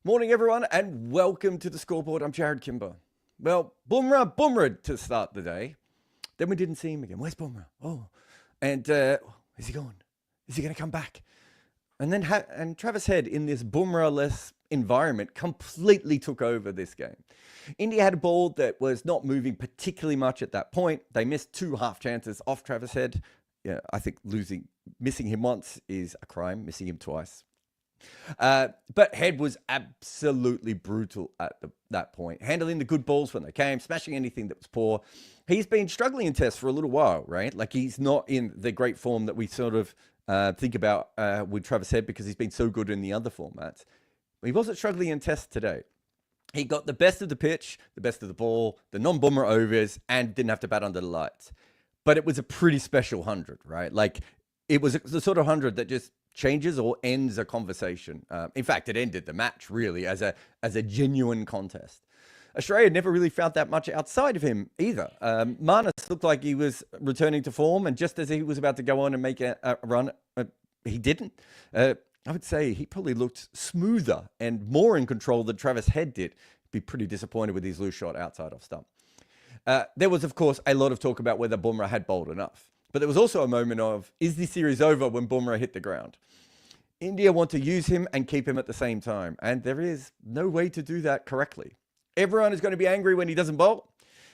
Morning, everyone, and welcome to the Scoreboard. I'm Jared Kimber. Well, Bumrah to start the day. Then we didn't see him again. Where's Bumrah? Oh, and is he gone? Is he going to come back? And then and Travis Head in this Bumrah-less environment completely took over this game. India had a ball that was not moving particularly much at that point. They missed 2 half chances off Travis Head. Yeah, I think missing him once is a crime. Missing him twice. But Head was absolutely brutal at that point, handling the good balls when they came, smashing anything that was poor. He's been struggling in tests for a little while, right? Like he's not in the great form that we sort of think about with Travis Head because he's been so good in the other formats. But he wasn't struggling in tests today. He got the best of the pitch, the best of the ball, the non-Bumrah overs, and didn't have to bat under the lights. But it was a pretty special 100, right? Like it was the sort of 100 that just changes or ends a conversation. In fact, it ended the match really as a genuine contest. Australia never really found that much outside of him either. Marnus looked like he was returning to form, and just as he was about to go on and make a run, he didn't. I would say he probably looked smoother and more in control than Travis Head did. Be pretty disappointed with his loose shot outside off stump. There was, of course, a lot of talk about whether Bumrah had bowled enough. But there was also a moment of, is the series over when Bumrah hit the ground? India want to use him and keep him at the same time. And there is no way to do that correctly. Everyone is going to be angry when he doesn't bowl.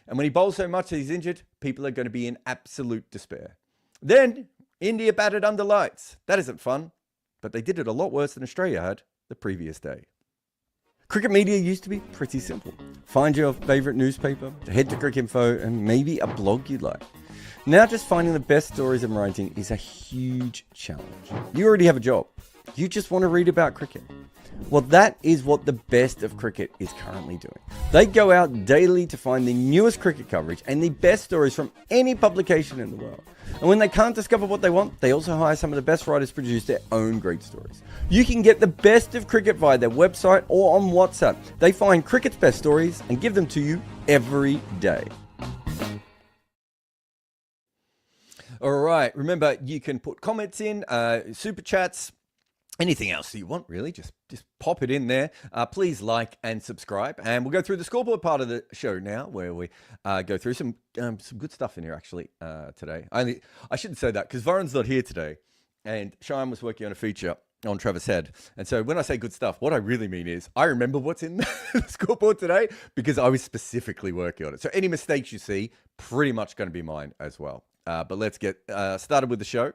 And when he bowls so much that he's injured, people are going to be in absolute despair. Then India batted under lights. That isn't fun. But they did it a lot worse than Australia had the previous day. Cricket media used to be pretty simple. Find your favourite newspaper, head to Cricinfo, and maybe a blog you like. Now just finding the best stories and writing is a huge challenge. You already have a job. You just want to read about cricket. Well, that is what the best of cricket is currently doing. They go out daily to find the newest cricket coverage and the best stories from any publication in the world. And when they can't discover what they want, they also hire some of the best writers to produce their own great stories. You can get the best of cricket via their website or on WhatsApp. They find cricket's best stories and give them to you every day. All right, remember you can put comments in, super chats, anything else that you want, really, just pop it in there. Please like and subscribe, and we'll go through the scoreboard part of the show now, where we go through some good stuff in here actually today. I shouldn't say that because Varun's not here today, and Cheyenne was working on a feature on Travis Head, and so when I say good stuff, what I really mean is I remember what's in the scoreboard today because I was specifically working on it. So any mistakes you see, pretty much going to be mine as well. But let's get started with the show.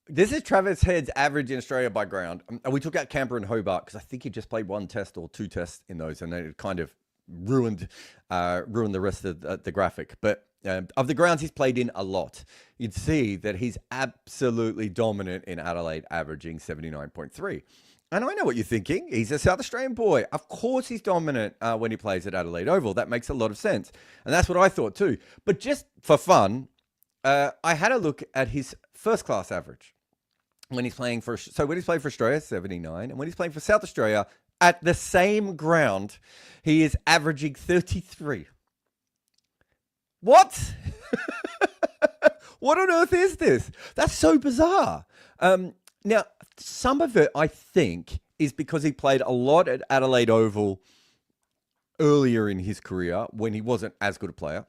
This is Travis Head's average in Australia by ground. We took out Canberra and Hobart because I think he just played 1 test or 2 tests in those, and then it kind of ruined the rest of the graphic. But of the grounds he's played in a lot, you'd see that he's absolutely dominant in Adelaide, averaging 79.3. And I know what you're thinking. He's a South Australian boy. Of course he's dominant when he plays at Adelaide Oval. That makes a lot of sense. And that's what I thought too. But just for fun, I had a look at his first-class average. When he's playing for Australia, 79. And when he's playing for South Australia, at the same ground, he is averaging 33. What? What on earth is this? That's so bizarre. Now, some of it, I think, is because he played a lot at Adelaide Oval earlier in his career when he wasn't as good a player.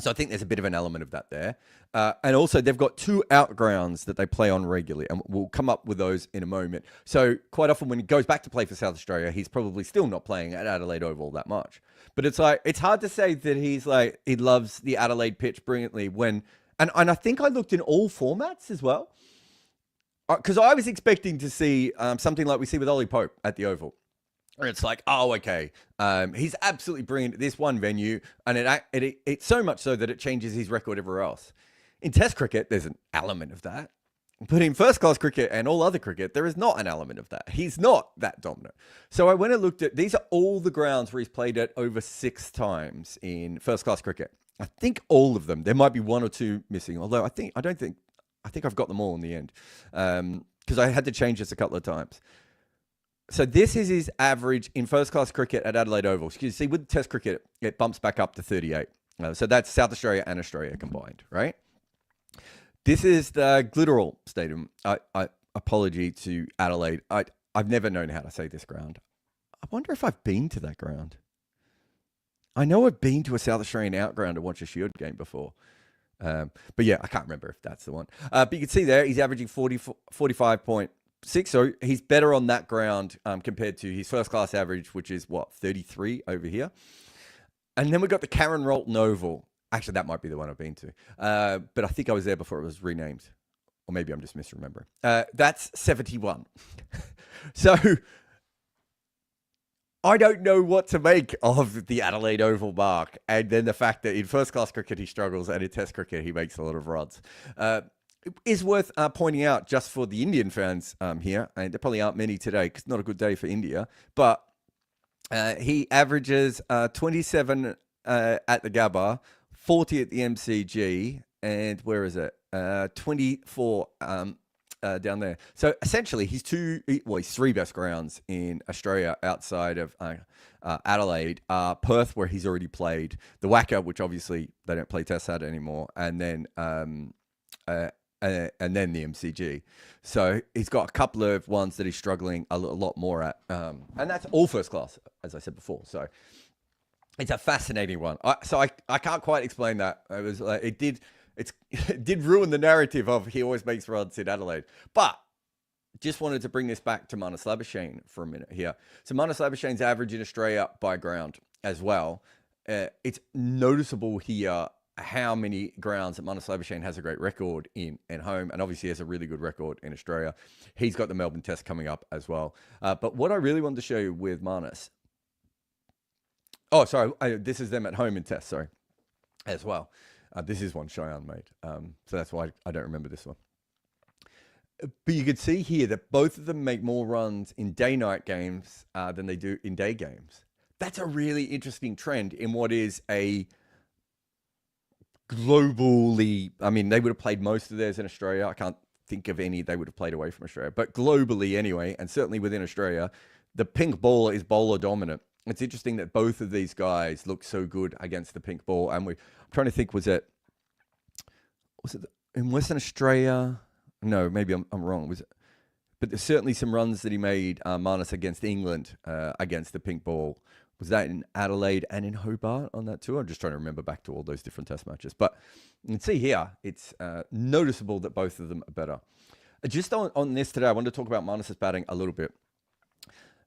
So I think there's a bit of an element of that there. And also, they've got 2 outgrounds that they play on regularly, and we'll come up with those in a moment. So quite often when he goes back to play for South Australia, he's probably still not playing at Adelaide Oval that much. But it's hard to say that he loves the Adelaide pitch brilliantly when... And I think I looked in all formats as well. Because I was expecting to see something like we see with Ollie Pope at the Oval. Where it's like, oh, okay, he's absolutely brilliant at this one venue. And it's so much so that it changes his record everywhere else. In Test cricket, there's an element of that. But in first-class cricket and all other cricket, there is not an element of that. He's not that dominant. So I went and looked at, these are all the grounds where he's played at over 6 times in first-class cricket. I think all of them. There might be 1 or 2 missing, although I think I've got them all in the end because I had to change this a couple of times. So this is his average in first-class cricket at Adelaide Oval. You see, with Test cricket, it bumps back up to 38. So that's South Australia and Australia combined, right? This is the Glitterall Stadium. Apology to Adelaide. I've never known how to say this ground. I wonder if I've been to that ground. I know I've been to a South Australian outground to watch a Shield game before. But yeah, I can't remember if that's the one. But you can see there, he's averaging 45.6. So he's better on that ground compared to his first class average, which is 33 over here. And then we've got the Karen Rolton Oval. Actually, that might be the one I've been to. But I think I was there before it was renamed. Or maybe I'm just misremembering. That's 71. So I don't know what to make of the Adelaide Oval mark. And then the fact that in first class cricket he struggles and in test cricket he makes a lot of runs. It is worth pointing out just for the Indian fans here, and there probably aren't many today because it's not a good day for India, but he averages 27 at the Gabba, 40 at the MCG, and where is it? 24 down there. So essentially, his three best grounds in Australia outside of Adelaide are Perth, where he's already played, the Wacker, which obviously they don't play Test at anymore, and then the MCG. So he's got a couple of ones that he's struggling a lot more at, and that's all first class, as I said before. So it's a fascinating one. I can't quite explain that. It was it did ruin the narrative of he always makes runs in Adelaide. But just wanted to bring this back to Marnus Labuschagne for a minute here. So Marnus Labuschagne's average in Australia by ground as well. It's noticeable here how many grounds that Marnus Labuschagne has a great record in at home, and obviously has a really good record in Australia. He's got the Melbourne Test coming up as well. But what I really wanted to show you with Marnus... Oh, sorry. This is them at home in Test, sorry, as well. This is one Cheyenne made. So that's why I don't remember this one. But you could see here that both of them make more runs in day-night games than they do in day games. That's a really interesting trend in what is a globally... I mean, they would have played most of theirs in Australia. I can't think of any they would have played away from Australia. But globally anyway, and certainly within Australia, the pink ball is bowler dominant. It's interesting that both of these guys look so good against the pink ball. And I'm trying to think, was it in Western Australia? No, maybe I'm wrong. But there's certainly some runs that he made, Marnus, against England, against the pink ball. Was that in Adelaide and in Hobart on that tour? I'm just trying to remember back to all those different test matches. But you can see here, it's noticeable that both of them are better. Just on this today, I wanted to talk about Marnus's batting a little bit.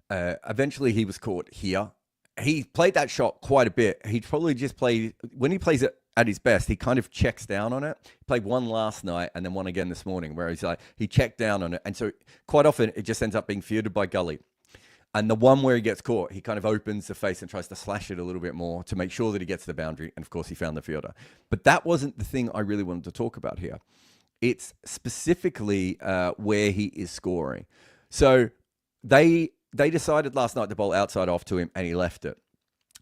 Eventually he was caught here. He played that shot quite a bit. He probably just played, when he plays it at his best, he kind of checks down on it. He played one last night and then one again this morning where he checked down on it. And so quite often it just ends up being fielded by gully. And the one where he gets caught, he kind of opens the face and tries to slash it a little bit more to make sure that he gets the boundary. And of course he found the fielder. But that wasn't the thing I really wanted to talk about here. It's specifically where he is scoring. So they decided last night to bowl outside off to him, and he left it.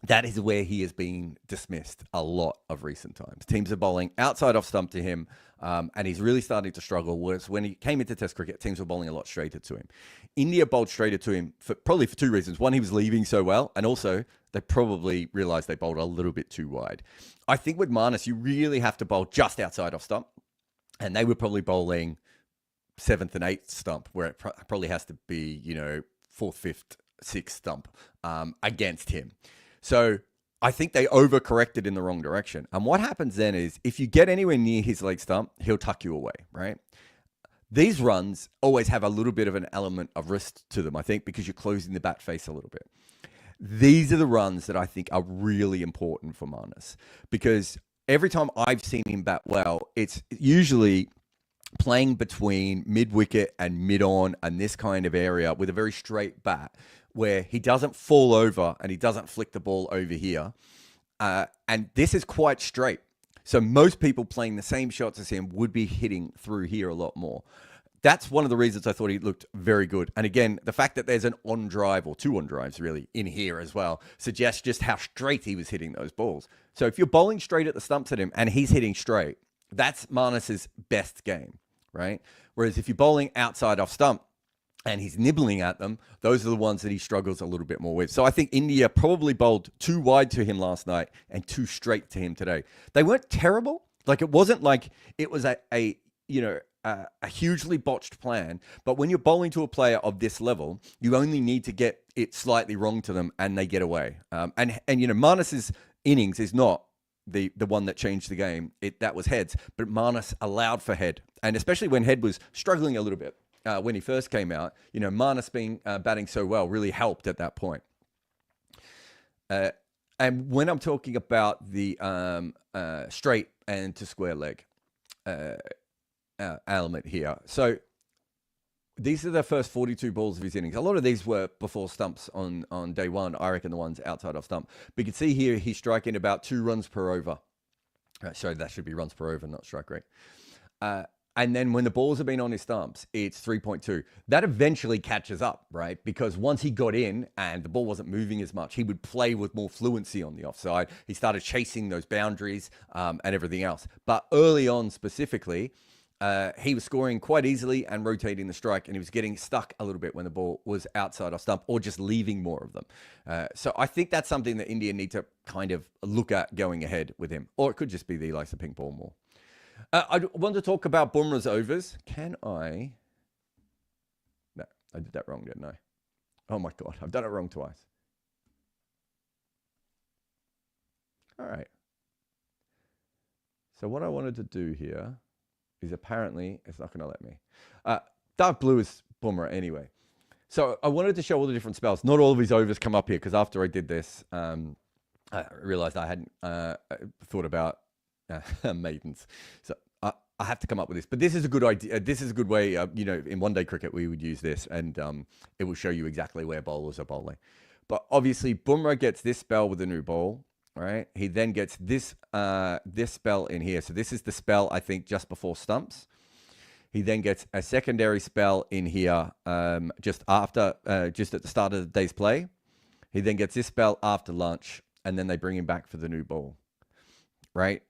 That is where he has been dismissed a lot of recent times. Teams are bowling outside off stump to him, and he's really starting to struggle. Whereas when he came into Test cricket, teams were bowling a lot straighter to him. India bowled straighter to him probably for two reasons. One, he was leaving so well, and also they probably realised they bowled a little bit too wide. I think with Marnus, you really have to bowl just outside off stump, and they were probably bowling 7th and 8th stump, where it probably has to be, 4th, 5th, 6th stump against him. So I think they overcorrected in the wrong direction. And what happens then is if you get anywhere near his leg stump, he'll tuck you away, right? These runs always have a little bit of an element of risk to them, I think, because you're closing the bat face a little bit. These are the runs that I think are really important for Marnus, because every time I've seen him bat well, it's usually playing between mid-wicket and mid-on and this kind of area with a very straight bat where he doesn't fall over and he doesn't flick the ball over here. And this is quite straight. So most people playing the same shots as him would be hitting through here a lot more. That's one of the reasons I thought he looked very good. And again, the fact that there's an on drive, or two on drives really, in here as well, suggests just how straight he was hitting those balls. So if you're bowling straight at the stumps at him and he's hitting straight, that's Marnus's best game, right? Whereas if you're bowling outside off stump and he's nibbling at them, those are the ones that he struggles a little bit more with. So I think India probably bowled too wide to him last night and too straight to him today. They weren't terrible. Like, it wasn't like it was a a hugely botched plan. But when you're bowling to a player of this level, you only need to get it slightly wrong to them, and they get away. And you know, Manas's innings is not the one that changed the game. That was heads, but Manas allowed for head, and especially when head was struggling a little bit when he first came out. You know, Manas being batting so well really helped at that point. And when I'm talking about the straight and to square leg element here, so these are the first 42 balls of his innings. A lot of these were before stumps on day one. I reckon the ones outside of stump. But you can see here he's striking about 2 runs per over. So that should be runs per over, not strike rate. And then when the balls have been on his stumps, it's 3.2. That eventually catches up, right? Because once he got in and the ball wasn't moving as much, he would play with more fluency on the offside. He started chasing those boundaries and everything else. But early on specifically, he was scoring quite easily and rotating the strike, and he was getting stuck a little bit when the ball was outside off stump or just leaving more of them. So I think that's something that India need to kind of look at going ahead with him. Or it could just be that he likes the pink ball more. I want to talk about Bumrah's overs. Can I? No, I did that wrong, didn't I? Oh my God, I've done it wrong twice. All right. So what I wanted to do here is apparently it's not going to let me. Dark blue is Bumrah anyway. So I wanted to show all the different spells. Not all of his overs come up here because after I did this, I realized I hadn't thought about maidens. So I have to come up with this. But this is a good idea. This is a good way. You know, in one-day cricket, we would use this, and it will show you exactly where bowlers are bowling. But obviously, Bumrah gets this spell with a new ball. Right, he then gets this this spell in here. So this is the spell, I think, just before stumps. He then gets a secondary spell in here just after, just at the start of the day's play. He then gets this spell after lunch, and then they bring him back for the new ball. Right.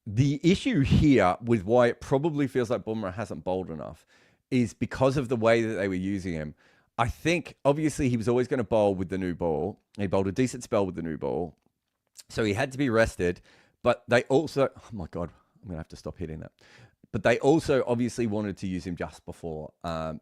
The issue here with why it probably feels like Bumrah hasn't bowled enough is because of the way that they were using him. I think obviously he was always going to bowl with the new ball. He bowled a decent spell with the new ball. So he had to be rested, but they also, oh my God, I'm going to have to stop hitting that. But they also obviously wanted to use him just before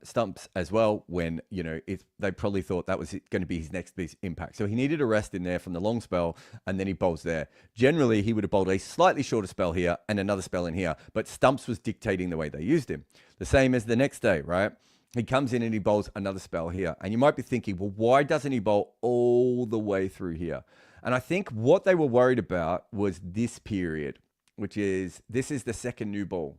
stumps as well, when, you know, they probably thought that was going to be his next big impact. So he needed a rest in there from the long spell, and then he bowls there. Generally, he would have bowled a slightly shorter spell here and another spell in here, but stumps was dictating the way they used him. The same as the next day, right? He comes in and he bowls another spell here. And you might be thinking, well, why doesn't he bowl all the way through here? And I think what they were worried about was this period, which is, this is the second new ball,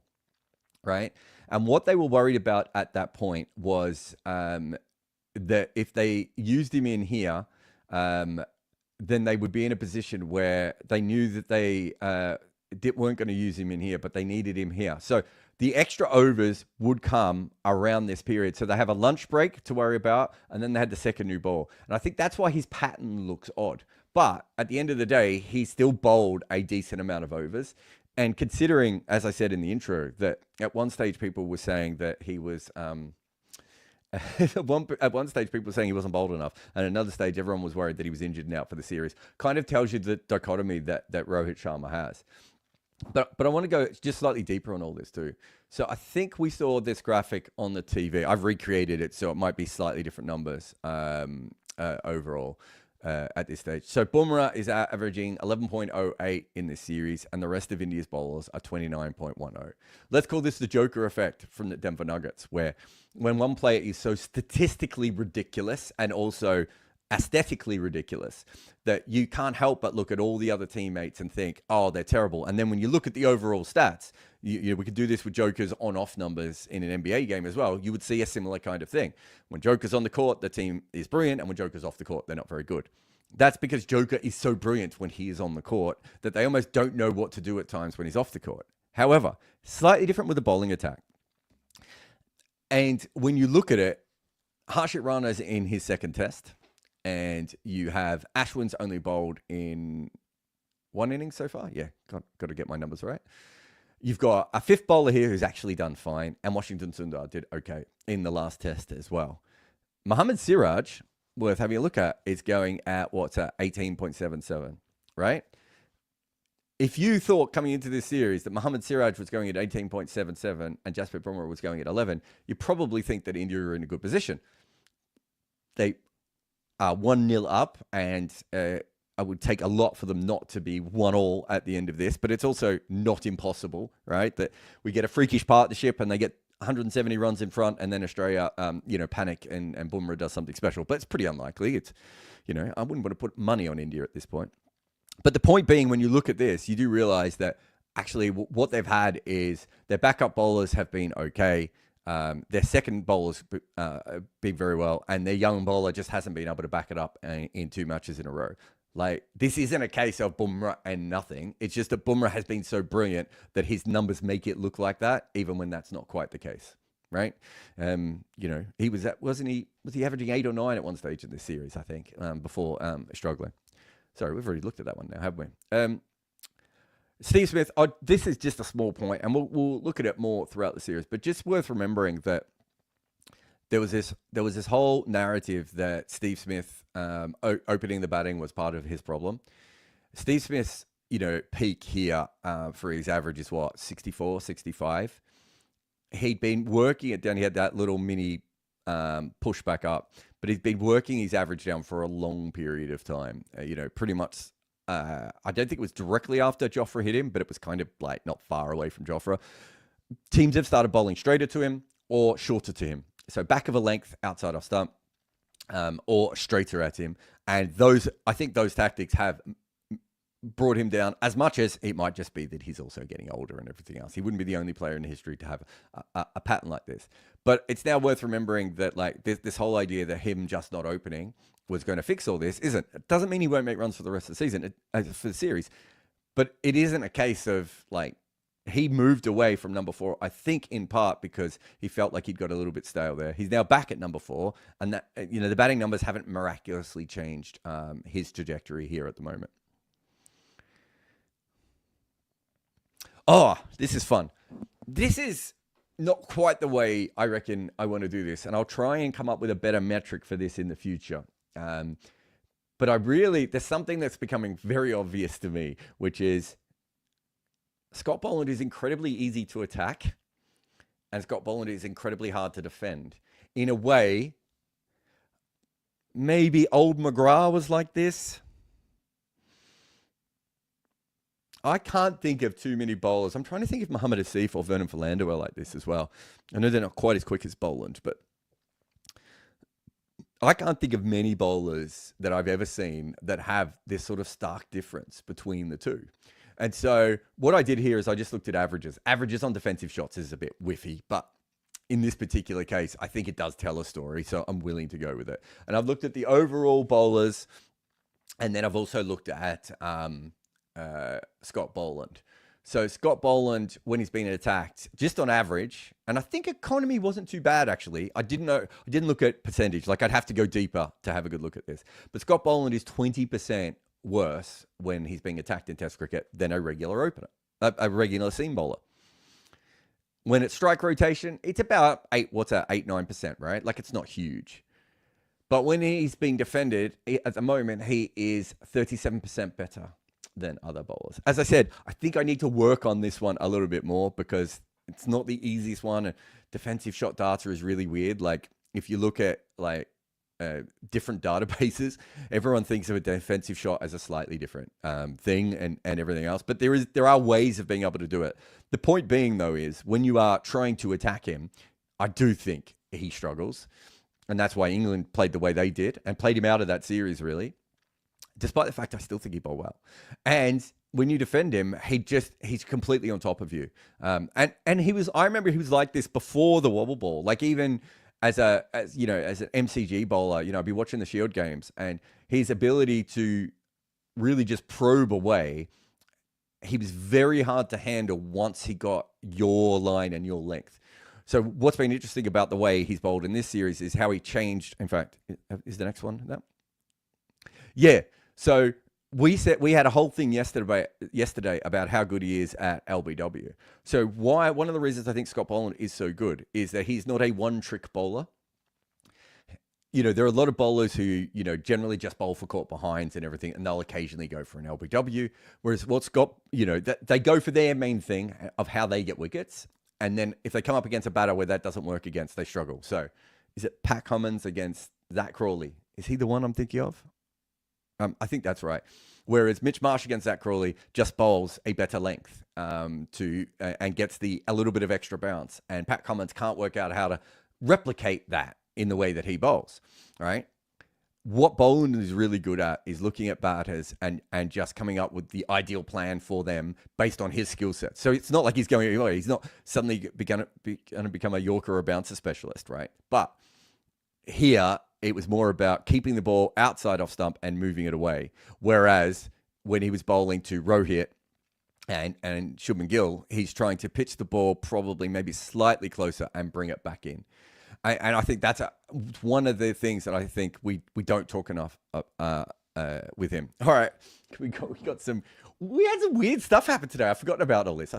right? And what they were worried about at that point was that if they used him in here, then they would be in a position where they knew that they weren't going to use him in here, but they needed him here. So the extra overs would come around this period. So they have a lunch break to worry about, and then they had the second new ball. And I think that's why his pattern looks odd. But at the end of the day, he still bowled a decent amount of overs. And considering, as I said in the intro, that at one stage people were saying that he was... at one stage people were saying he wasn't bowled enough. And at another stage, everyone was worried that he was injured and out for the series. Kind of tells you the dichotomy that Rohit Sharma has. But I want to go just slightly deeper on all this too. So I think we saw this graphic on the TV. I've recreated it, so it might be slightly different numbers overall at this stage. So Bumrah is averaging 11.08 in this series, and the rest of India's bowlers are 29.10. Let's call this the Joker effect from the Denver Nuggets, where when one player is so statistically ridiculous and also aesthetically ridiculous that you can't help but look at all the other teammates and think, oh, they're terrible. And then when you look at the overall stats, we could do this with Joker's on-off numbers in an NBA game as well. You would see a similar kind of thing. When Joker's on the court, the team is brilliant. And when Joker's off the court, they're not very good. That's because Joker is so brilliant when he is on the court that they almost don't know what to do at times when he's off the court. However, slightly different with the bowling attack. And when you look at it, Harshit Rana's in his second test. And you have Ashwin's only bowled in one inning so far. Yeah, got to get my numbers right. You've got a fifth bowler here who's actually done fine. And Washington Sundar did okay in the last test as well. Mohammad Siraj, worth having a look at, is going at, what's at 18.77, right? if you thought coming into this series that Mohammad Siraj was going at 18.77 and Jasprit Bumrah was going at 11, you probably think that India are in a good position. They are 1-0 up, and I would take a lot for them not to be 1-1 at the end of this, but it's also not impossible, right? That we get a freakish partnership and they get 170 runs in front, and then Australia, panic and Bumrah does something special. But it's pretty unlikely. It's, I wouldn't want to put money on India at this point. But the point being, when you look at this, you do realize that actually what they've had is their backup bowlers have been okay. Their second bowlers been very well, and their young bowler just hasn't been able to back it up in 2 matches in a row. Like, this isn't a case of Bumrah and nothing. It's just that Bumrah has been so brilliant that his numbers make it look like that, even when that's not quite the case, right? He was he averaging 8 or 9 at one stage in this series, I think, before struggling. Sorry, we've already looked at that one now, haven't we? Steve Smith, this is just a small point, and we'll look at it more throughout the series, but just worth remembering that there was this whole narrative that Steve Smith opening the batting was part of his problem. Steve Smith's peak here for his average is 64, 65. He'd been working it down. He had that little mini push back up, but he's been working his average down for a long period of time. Pretty much. I don't think it was directly after Jofra hit him, but it was kind of like not far away from Jofra. Teams have started bowling straighter to him or shorter to him. So back of a length outside off stump, or straighter at him. And I think those tactics have brought him down, as much as it might just be that he's also getting older and everything else. He wouldn't be the only player in history to have a pattern like this. But it's now worth remembering that like this whole idea that him just not opening was going to fix all this it doesn't mean he won't make runs for the rest of the season, for the series. But it isn't a case of like, he moved away from number 4, I think in part because he felt like he'd got a little bit stale there. He's now back at number 4, and that the batting numbers haven't miraculously changed his trajectory here at the moment. Oh, this is fun. This is not quite the way I reckon I want to do this, and I'll try and come up with a better metric for this in the future. But there's something that's becoming very obvious to me, which is Scott Boland is incredibly easy to attack, and Scott Boland is incredibly hard to defend. In a way, maybe old McGrath was like this. I can't think of too many bowlers. I'm trying to think if Muhammad Asif or Vernon Philander were like this as well. I know they're not quite as quick as Boland, but I can't think of many bowlers that I've ever seen that have this sort of stark difference between the two. And so what I did here is I just looked at averages. Averages on defensive shots is a bit whiffy, but in this particular case, I think it does tell a story, so I'm willing to go with it. And I've looked at the overall bowlers, and then I've also looked at Scott Boland. So Scott Boland, when he's been attacked, just on average, and I think economy wasn't too bad, actually. I didn't look at percentage. Like, I'd have to go deeper to have a good look at this. But Scott Boland is 20% worse when he's being attacked in Test cricket than a regular opener, a regular seam bowler. When it's strike rotation, it's about 8-9%, right? Like, it's not huge. But when he's being defended, at the moment, he is 37% better than other bowlers. As I said, I think I need to work on this one a little bit more because it's not the easiest one. Defensive shot data is really weird. Like, if you look at like different databases, everyone thinks of a defensive shot as a slightly different thing and everything else. But there are ways of being able to do it. The point being, though, is when you are trying to attack him, I do think he struggles. And that's why England played the way they did and played him out of that series, really. Despite the fact I still think he bowled well. And when you defend him, he's completely on top of you. And I remember he was like this before the wobble ball. Like, even as an MCG bowler, I'd be watching the Shield games, and his ability to really just probe away, he was very hard to handle once he got your line and your length. So what's been interesting about the way he's bowled in this series is how he changed. In fact, is the next one that? Yeah. So we had a whole thing yesterday about how good he is at LBW. So one of the reasons I think Scott Boland is so good is that he's not a one-trick bowler. there are a lot of bowlers who, generally just bowl for caught behinds and everything, and they'll occasionally go for an LBW. Whereas what's got, they go for their main thing of how they get wickets. And then if they come up against a batter where that doesn't work against, they struggle. So is it Pat Cummins against Zach Crawley? Is he the one I'm thinking of? I think that's right. Whereas Mitch Marsh against Zach Crawley just bowls a better length and gets a little bit of extra bounce. And Pat Cummins can't work out how to replicate that in the way that he bowls, right? What Boland is really good at is looking at batters and just coming up with the ideal plan for them based on his skill set. So it's not like he's not suddenly going to become a Yorker or a bouncer specialist, right? But here, it was more about keeping the ball outside off stump and moving it away. Whereas when he was bowling to Rohit and Shubman Gill, he's trying to pitch the ball probably maybe slightly closer and bring it back in. And I think that's one of the things that I think we don't talk enough with him. All right, we had some weird stuff happen today. I've forgotten about all this.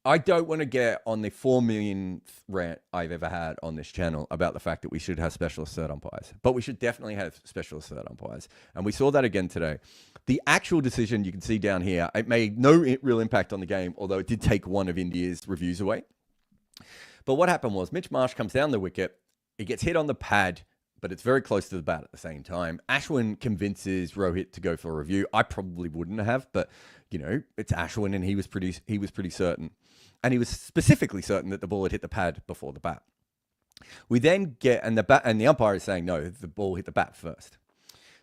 I don't want to get on the 4 millionth rant I've ever had on this channel about the fact that we should have specialist third umpires, but we should definitely have specialist third umpires. And we saw that again today. The actual decision you can see down here, it made no real impact on the game, although it did take one of India's reviews away. But what happened was Mitch Marsh comes down the wicket. It gets hit on the pad, but it's very close to the bat at the same time. Ashwin convinces Rohit to go for a review. I probably wouldn't have, but it's Ashwin, and he was pretty certain. And he was specifically certain that the ball had hit the pad before the bat. We then get, and the umpire is saying, no, the ball hit the bat first.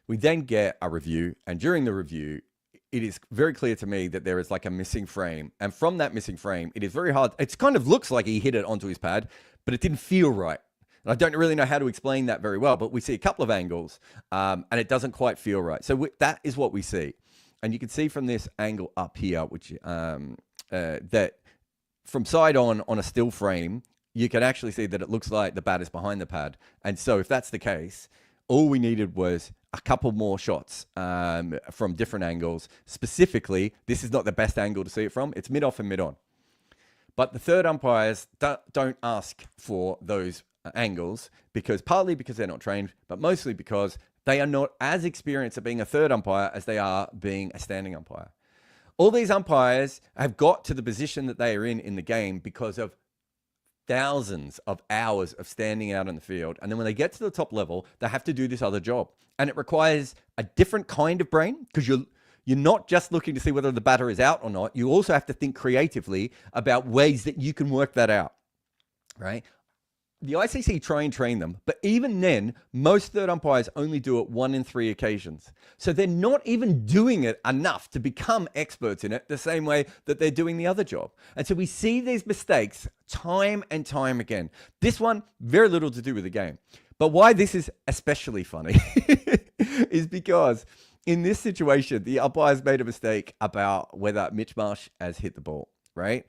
We then get a review, and during the review, it is very clear to me that there is like a missing frame. And from that missing frame, it is very hard. It kind of looks like he hit it onto his pad, but it didn't feel right. And I don't really know how to explain that very well, but we see a couple of angles, and it doesn't quite feel right. So that is what we see. And you can see from this angle up here, which that from side on a still frame, you can actually see that it looks like the bat is behind the pad. And so if that's the case, all we needed was a couple more shots from different angles. Specifically, this is not the best angle to see it from. It's mid-off and mid-on. But the third umpires don't ask for those angles, partly because they're not trained, but mostly because they are not as experienced at being a third umpire as they are being a standing umpire. All these umpires have got to the position that they are in the game because of thousands of hours of standing out in the field. And then when they get to the top level, they have to do this other job. And it requires a different kind of brain, because you're not just looking to see whether the batter is out or not. You also have to think creatively about ways that you can work that out, right? The ICC try and train them, but even then, most third umpires only do it 1 in 3 occasions. So they're not even doing it enough to become experts in it the same way that they're doing the other job. And so we see these mistakes time and time again. This one, very little to do with the game. But why this is especially funny is because in this situation, the umpires made a mistake about whether Mitch Marsh has hit the ball, right?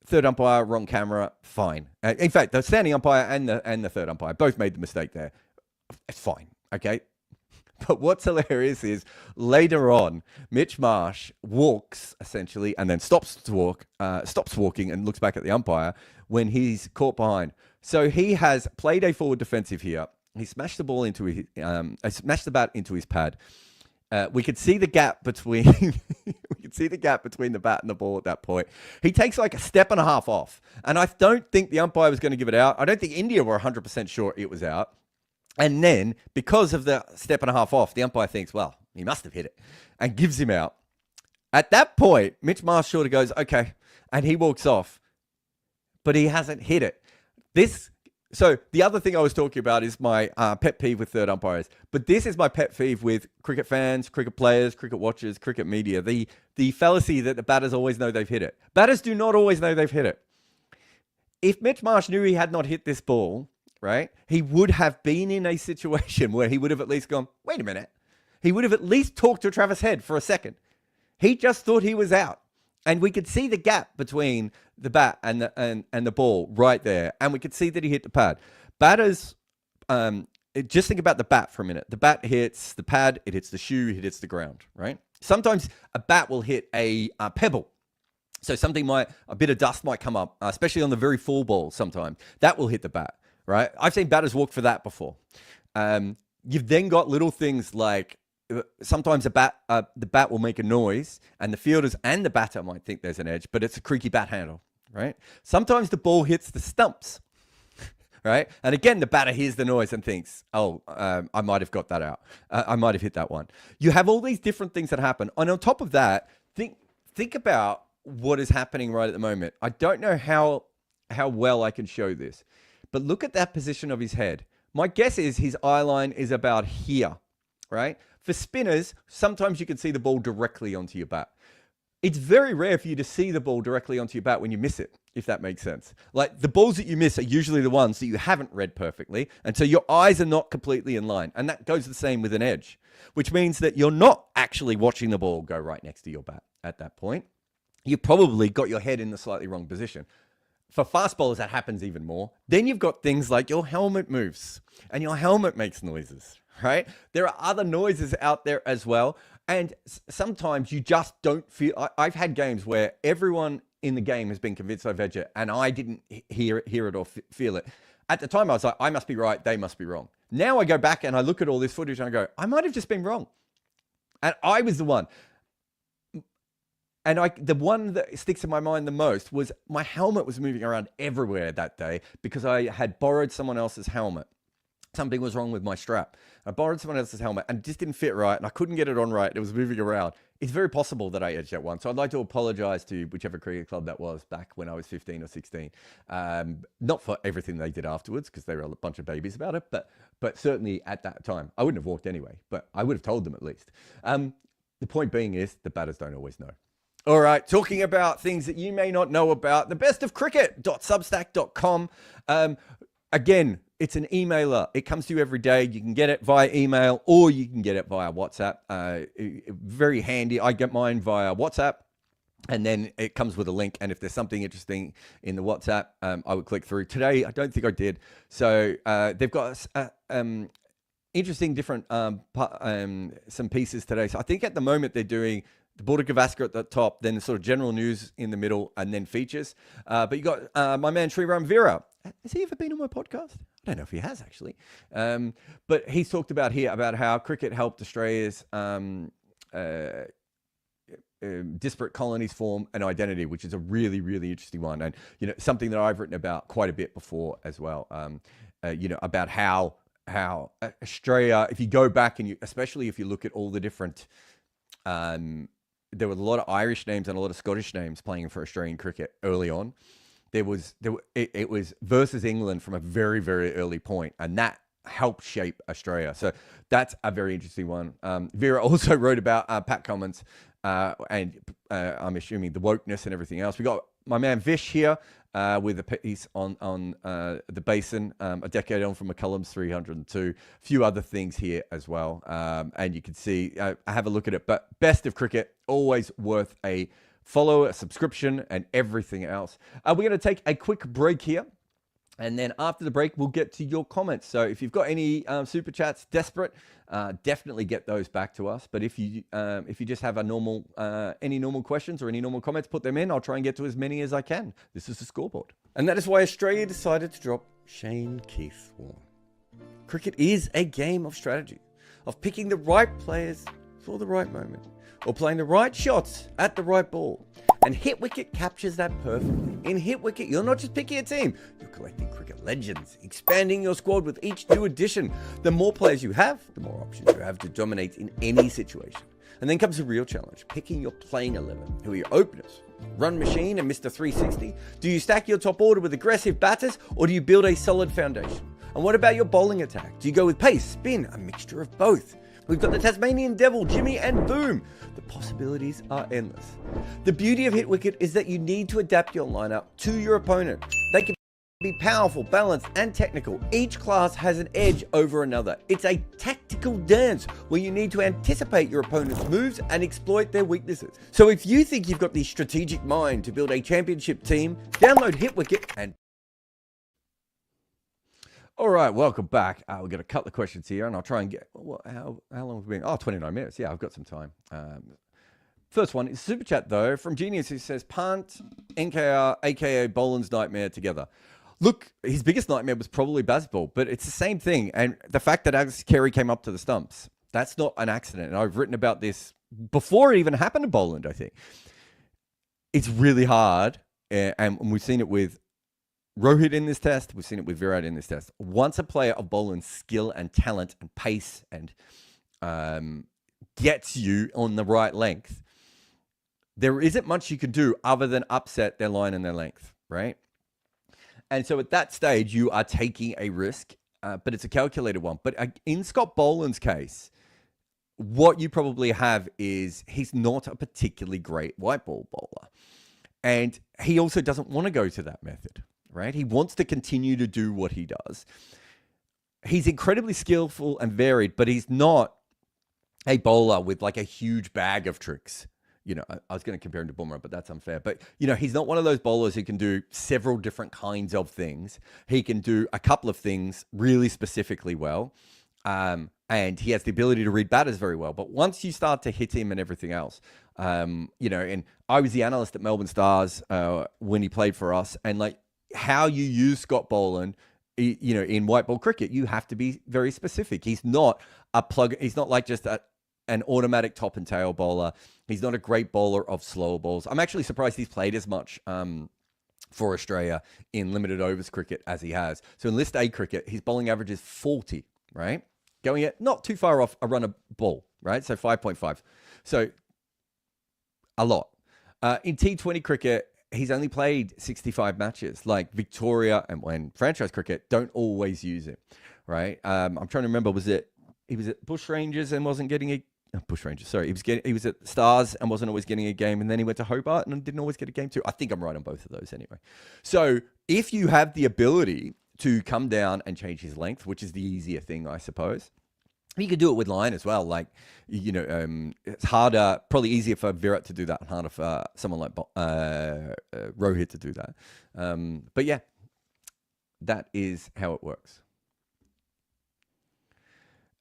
Third umpire, wrong camera, fine. In fact, the standing umpire and the third umpire both made the mistake there. It's fine, okay? But what's hilarious is later on, Mitch Marsh walks essentially and then stops walking and looks back at the umpire when he's caught behind. So he has played a forward defensive here. He smashed the ball into his, smashed the bat into his pad. We could see the gap between the bat and the ball at that point. He takes like a step and a half off. And I don't think the umpire was going to give it out. I don't think India were 100% sure it was out. And then, because of the step and a half off, the umpire thinks, well, he must have hit it, and gives him out. At that point, Mitch Marsh sort of goes, okay, and he walks off. But he hasn't hit it. So the other thing I was talking about is my pet peeve with third umpires. But this is my pet peeve with cricket fans, cricket players, cricket watchers, cricket media. The fallacy that the batters always know they've hit it. Batters do not always know they've hit it. If Mitch Marsh knew he had not hit this ball, right, he would have been in a situation where he would have at least gone, wait a minute. He would have at least talked to Travis Head for a second. He just thought he was out. And we could see the gap between the bat and the ball right there. And we could see that he hit the pad. Batters, just think about the bat for a minute. The bat hits the pad, it hits the shoe, it hits the ground, right? Sometimes a bat will hit a pebble. So a bit of dust might come up, especially on the very full ball sometimes. That will hit the bat, right? I've seen batters walk for that before. You've then got little things like sometimes the bat will make a noise, and the fielders and the batter might think there's an edge, but it's a creaky bat handle, right? Sometimes the ball hits the stumps, right? And again, the batter hears the noise and thinks, oh, I might have got that out. I might have hit that one. You have all these different things that happen. And on top of that, think about what is happening right at the moment. I don't know how well I can show this, but look at that position of his head. My guess is his eye line is about here, right? For spinners, sometimes you can see the ball directly onto your bat. It's very rare for you to see the ball directly onto your bat when you miss it, if that makes sense. Like the balls that you miss are usually the ones that you haven't read perfectly. And so your eyes are not completely in line. And that goes the same with an edge, which means that you're not actually watching the ball go right next to your bat at that point. You probably got your head in the slightly wrong position. For fast bowlers, that happens even more. Then you've got things like your helmet moves and your helmet makes noises, right? There are other noises out there as well. And sometimes you just don't feel... I've had games where everyone in the game has been convinced I've edged it and I didn't hear it or feel it. At the time, I was like, I must be right, they must be wrong. Now I go back and I look at all this footage and I go, I might have just been wrong. And I was the one. And the one that sticks in my mind the most was my helmet was moving around everywhere that day because I had borrowed someone else's helmet. Something was wrong with my strap. I borrowed someone else's helmet and it just didn't fit right and I couldn't get it on right. It was moving around. It's very possible that I edged that one. So I'd like to apologize to whichever cricket club that was back when I was 15 or 16. Not for everything they did afterwards because they were a bunch of babies about it, but certainly at that time. I wouldn't have walked anyway, but I would have told them at least. The point being is the batters don't always know. All right, talking about things that you may not know about, the bestofcricket.substack.com. Again, it's an emailer. It comes to you every day. You can get it via email or you can get it via WhatsApp. Very handy. I get mine via WhatsApp and then it comes with a link. And if there's something interesting in the WhatsApp, I would click through. Today, I don't think I did. So they've got interesting different some pieces today. So I think at the moment they're doing the Border Gavaskar at the top, then the sort of general news in the middle, and then features. But you got my man Sriram Veera. Has he ever been on my podcast? I don't know if he has, actually. But he's talked about here about how cricket helped Australia's disparate colonies form an identity, which is a really, really interesting one. And, you know, something that I've written about quite a bit before as well, you know, about how Australia, if you go back and especially if you look at all the different... there were a lot of Irish names and a lot of Scottish names playing for Australian cricket early on. It was versus England from a very, very early point, and that helped shape Australia. So that's a very interesting one. Vera also wrote about Pat Cummins and I'm assuming the wokeness and everything else. We got my man Vish here with a piece on the basin, a decade on from McCullum's 302. A few other things here as well. And you can see, have a look at it. But best of cricket, always worth a follow, a subscription, and everything else. We're going to take a quick break here. And then after the break, we'll get to your comments. So if you've got any super chats, desperate, definitely get those back to us. But if you just have a normal, any normal questions or any normal comments, put them in. I'll try and get to as many as I can. This is the scoreboard. And that is why Australia decided to drop Shane Keith Warne. Cricket is a game of strategy, of picking the right players for the right moment, or playing the right shots at the right ball. And Hit Wicket captures that perfectly. In Hit Wicket, you're not just picking a team, you're collecting cricket legends, expanding your squad with each new addition. The more players you have, the more options you have to dominate in any situation. And then comes the real challenge, picking your playing 11. Who are your openers? Run machine and Mr. 360? Do you stack your top order with aggressive batters, or do you build a solid foundation? And what about your bowling attack? Do you go with pace, spin, a mixture of both? We've got the Tasmanian Devil, Jimmy, and Boom. The possibilities are endless. The beauty of Hit Wicket is that you need to adapt your lineup to your opponent. They can be powerful, balanced, and technical. Each class has an edge over another. It's a tactical dance where you need to anticipate your opponent's moves and exploit their weaknesses. So if you think you've got the strategic mind to build a championship team, download Hit Wicket and... All right, welcome back. We're going to cut the questions here, and I'll try and get... how long have we been? Oh, 29 minutes. Yeah, I've got some time. First one is Super Chat, though, from Genius, who says, Pant, NKR, a.k.a. Boland's Nightmare together. Look, his biggest nightmare was probably baseball, but it's the same thing. And the fact that Alex Carey came up to the stumps, that's not an accident. And I've written about this before it even happened to Boland, I think. It's really hard, and we've seen it with Rohit in this test. We've seen it with Virat in this test. Once a player of Boland's skill and talent and pace and gets you on the right length, there isn't much you can do other than upset their line and their length, right? And so at that stage, you are taking a risk, but it's a calculated one. But in Scott Boland's case, what you probably have is he's not a particularly great white ball bowler. And he also doesn't want to go to that method, right? He wants to continue to do what he does. He's incredibly skillful and varied, but he's not a bowler with like a huge bag of tricks. You know, I was going to compare him to Bumrah, but that's unfair. But, you know, he's not one of those bowlers who can do several different kinds of things. He can do a couple of things really specifically well. And he has the ability to read batters very well. But once you start to hit him and everything else, you know, and I was the analyst at Melbourne Stars when he played for us. And like how you use Scott Boland, you know, in white ball cricket, you have to be very specific. He's not a plug. He's not like just an automatic top and tail bowler. He's not a great bowler of slower balls. I'm actually surprised he's played as much for Australia in limited overs cricket as he has. So in List A cricket, his bowling average is 40, right? Going at not too far off a runner ball, right? So 5.5. So a lot. In T20 cricket, he's only played 65 matches. Like Victoria and when franchise cricket don't always use him, right? I'm trying to remember, he was at Bush Rangers and wasn't getting a Bush Rangers. Sorry, he was at Stars and wasn't always getting a game, and then he went to Hobart and didn't always get a game too. I think I'm right on both of those anyway. So if you have the ability to come down and change his length, which is the easier thing, I suppose, you could do it with line as well. Like, you know, it's harder, probably easier for Virat to do that and harder for someone like Rohit to do that. But yeah, that is how it works.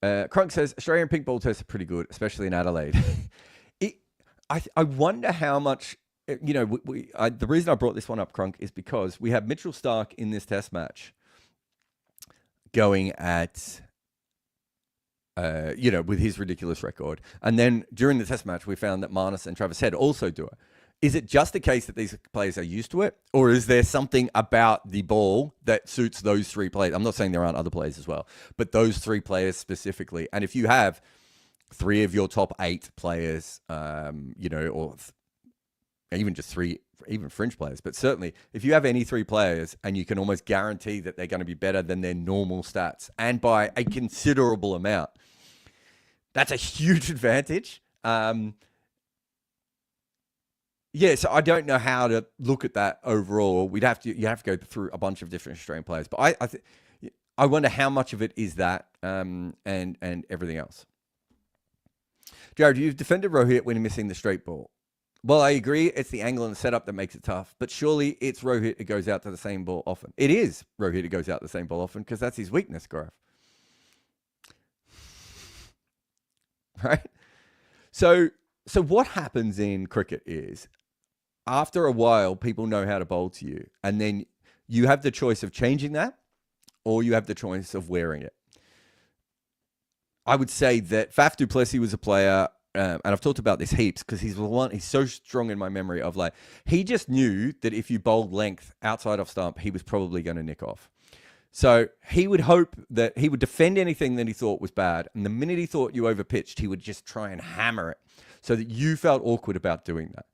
Crunk says, Australian pink ball tests are pretty good, especially in Adelaide. I wonder how much, you know, the reason I brought this one up, Crunk, is because we have Mitchell Starc in this test match going at, you know, with his ridiculous record. And then during the test match, we found that Marnus and Travis Head also do it. Is it just the case that these players are used to it? Or is there something about the ball that suits those three players? I'm not saying there aren't other players as well, but those three players specifically. And if you have three of your top 8 players, you know, or even just 3, even fringe players, but certainly if you have any 3 players and you can almost guarantee that they're going to be better than their normal stats and by a considerable amount, that's a huge advantage. Yeah, so I don't know how to look at that overall. You have to go through a bunch of different Australian players, but I wonder how much of it is that and everything else. Jared, you've defended Rohit when missing the straight ball. Well, I agree. It's the angle and the setup that makes it tough, but surely it's Rohit who goes out to the same ball often. It is Rohit who goes out to the same ball often because that's his weakness, Gaurav. Right? So what happens in cricket is, after a while, people know how to bowl to you. And then you have the choice of changing that or you have the choice of wearing it. I would say that Faf du Plessis was a player, and I've talked about this heaps because he's so strong in my memory of like, he just knew that if you bowled length outside off stump, he was probably going to nick off. So he would hope that he would defend anything that he thought was bad. And the minute he thought you overpitched, he would just try and hammer it so that you felt awkward about doing that.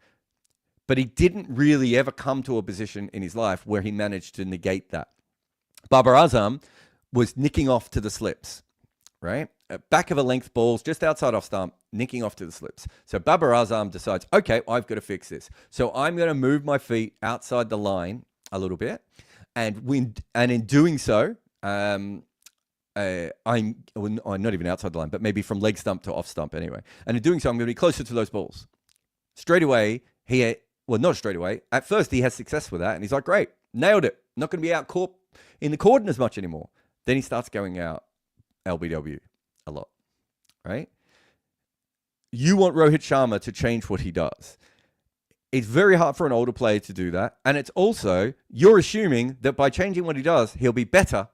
But he didn't really ever come to a position in his life where he managed to negate that. Babar Azam was nicking off to the slips, right? Back of a length balls, just outside off stump, nicking off to the slips. So Babar Azam decides, okay, I've got to fix this. So I'm going to move my feet outside the line a little bit. And in doing so, I'm not even outside the line, but maybe from leg stump to off stump anyway. And in doing so, I'm going to be closer to those balls. Straight away, not straight away. At first, he has success with that. And he's like, great, nailed it. Not going to be out caught in the cordon as much anymore. Then he starts going out LBW a lot, right? You want Rohit Sharma to change what he does. It's very hard for an older player to do that. And it's also, you're assuming that by changing what he does, he'll be better.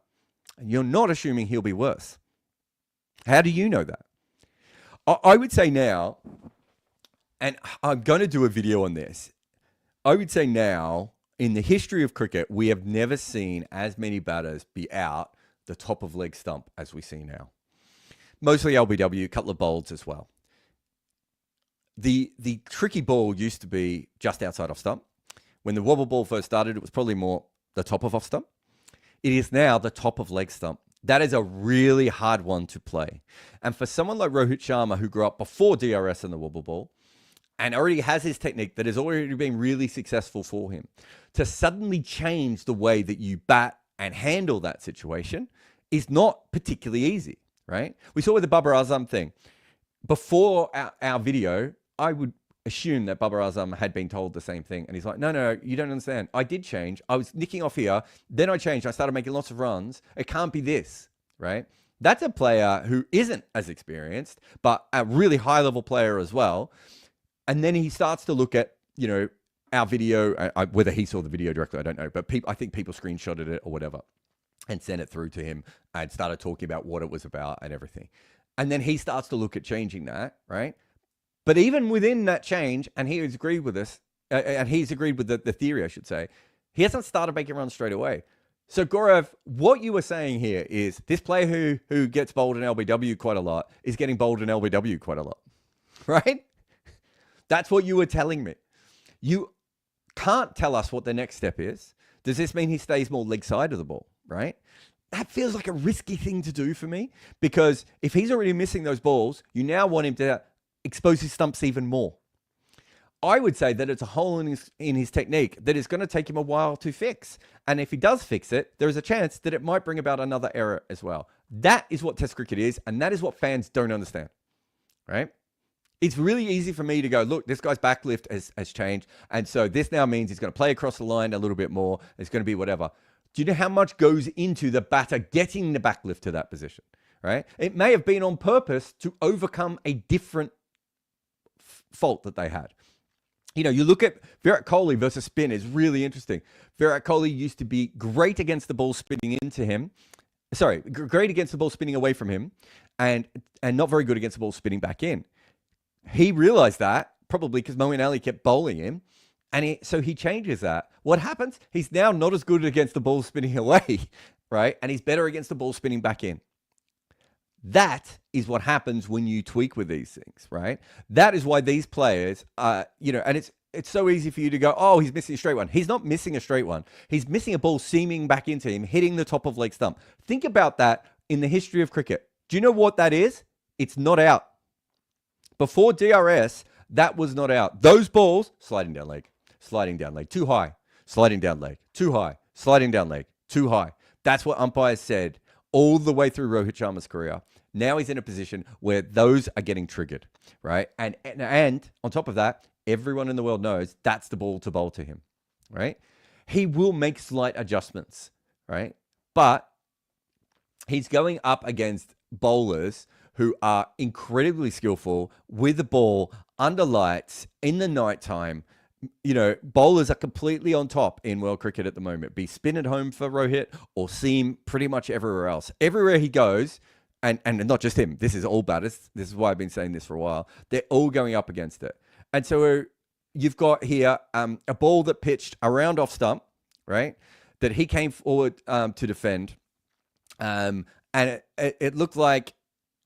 And you're not assuming he'll be worse. How do you know that? I would say now, and I'm going to do a video on this. I would say now, in the history of cricket, we have never seen as many batters be out the top of leg stump as we see now. Mostly LBW, a couple of bowls as well. The tricky ball used to be just outside off stump. When the wobble ball first started, it was probably more the top of off stump. It is now the top of leg stump. That is a really hard one to play. And for someone like Rohit Sharma, who grew up before DRS and the wobble ball, and already has his technique that has already been really successful for him, to suddenly change the way that you bat and handle that situation is not particularly easy, right? We saw with the Babar Azam thing. Before our video, I would assume that Babar Azam had been told the same thing. And he's like, no, you don't understand. I did change. I was nicking off here. Then I changed. I started making lots of runs. It can't be this, right? That's a player who isn't as experienced, but a really high-level player as well. And then he starts to look at, our video, whether he saw the video directly, I don't know. But I think people screenshotted it or whatever and sent it through to him and started talking about what it was about and everything. And then he starts to look at changing that, right? But even within that change, and he has agreed with this, and he's agreed with the theory, I should say, he hasn't started making runs straight away. So, Gaurav, what you were saying here is this player who gets bowled in LBW quite a lot is getting bowled in LBW quite a lot, right? That's what you were telling me. You can't tell us what the next step is. Does this mean he stays more leg side of the ball, right? That feels like a risky thing to do for me, because if he's already missing those balls, you now want him to expose his stumps even more. I would say that it's a hole in his technique that is going to take him a while to fix. And if he does fix it, there is a chance that it might bring about another error as well. That is what Test cricket is, and that is what fans don't understand, right? It's really easy for me to go, look, this guy's backlift has changed, and so this now means he's going to play across the line a little bit more. It's going to be whatever. Do you know how much goes into the batter getting the backlift to that position, right? It may have been on purpose to overcome a different fault that they had. You look at Virat Kohli versus spin is really interesting. Virat Kohli used to be great against the ball spinning into him. Sorry, great against the ball spinning away from him, and not very good against the ball spinning back in. He realized that, probably because Moeen Ali kept bowling him, and so he changes that. What happens? He's now not as good against the ball spinning away, right? And he's better against the ball spinning back in. That is what happens when you tweak with these things, right? That is why these players, and it's so easy for you to go, oh, he's missing a straight one. He's not missing a straight one. He's missing a ball seaming back into him, hitting the top of leg stump. Think about that in the history of cricket. Do you know what that is? It's not out. Before DRS, that was not out. Those balls, sliding down leg, too high, sliding down leg, too high, sliding down leg, too high. That's what umpires said all the way through Rohit Sharma's career. Now he's in a position where those are getting triggered, right? And on top of that, everyone in the world knows that's the ball to bowl to him, right? He will make slight adjustments, right? But he's going up against bowlers who are incredibly skillful with the ball under lights in the nighttime. Bowlers are completely on top in world cricket at the moment. Be spin at home for Rohit or seam pretty much everywhere else. Everywhere he goes, and not just him, this is all batters. This is why I've been saying this for a while. They're all going up against it. And so you've got here a ball that pitched around off stump, right? That he came forward to defend. And it looked like